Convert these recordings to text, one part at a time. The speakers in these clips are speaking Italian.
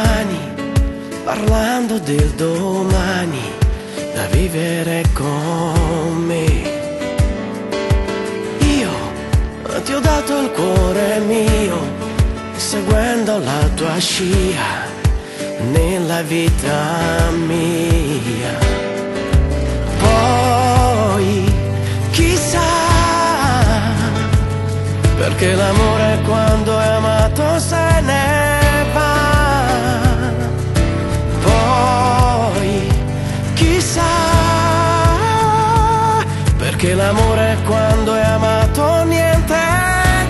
mani, parlando del domani da vivere con me. Io ti ho dato il cuore mio, seguendo la tua scia nella vita mia. Poi chissà, perché l'amore quando è amato se ne va. Poi chissà, perché l'amore quando è amato niente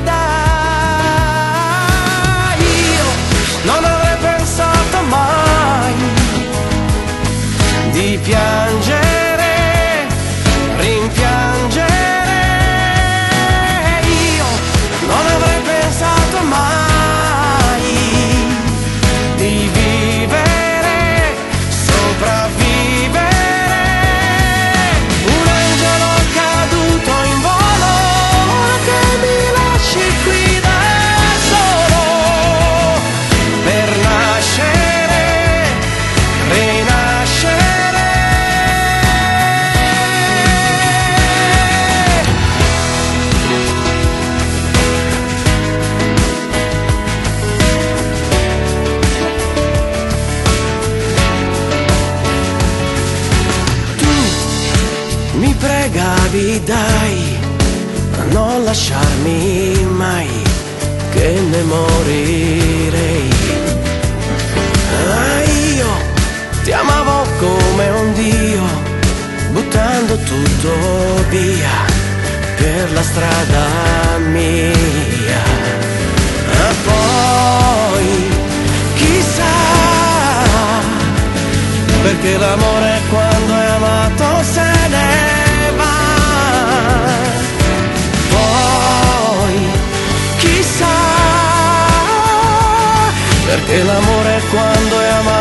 dà. Io non avrei pensato mai di piangere, rimpiangere. Io non avrei pensato mai di vivere, sopravvivere. Un angelo caduto in volo, che mi lasci qui da solo per nascere, rinascere. Mi pregavi dai, a non lasciarmi mai, che ne morirei. Io ti amavo come un dio, buttando tutto via per la strada mia. Poi chissà, perché l'amore quando è amato se ne va. Poi chissà, perché l'amore quando è amato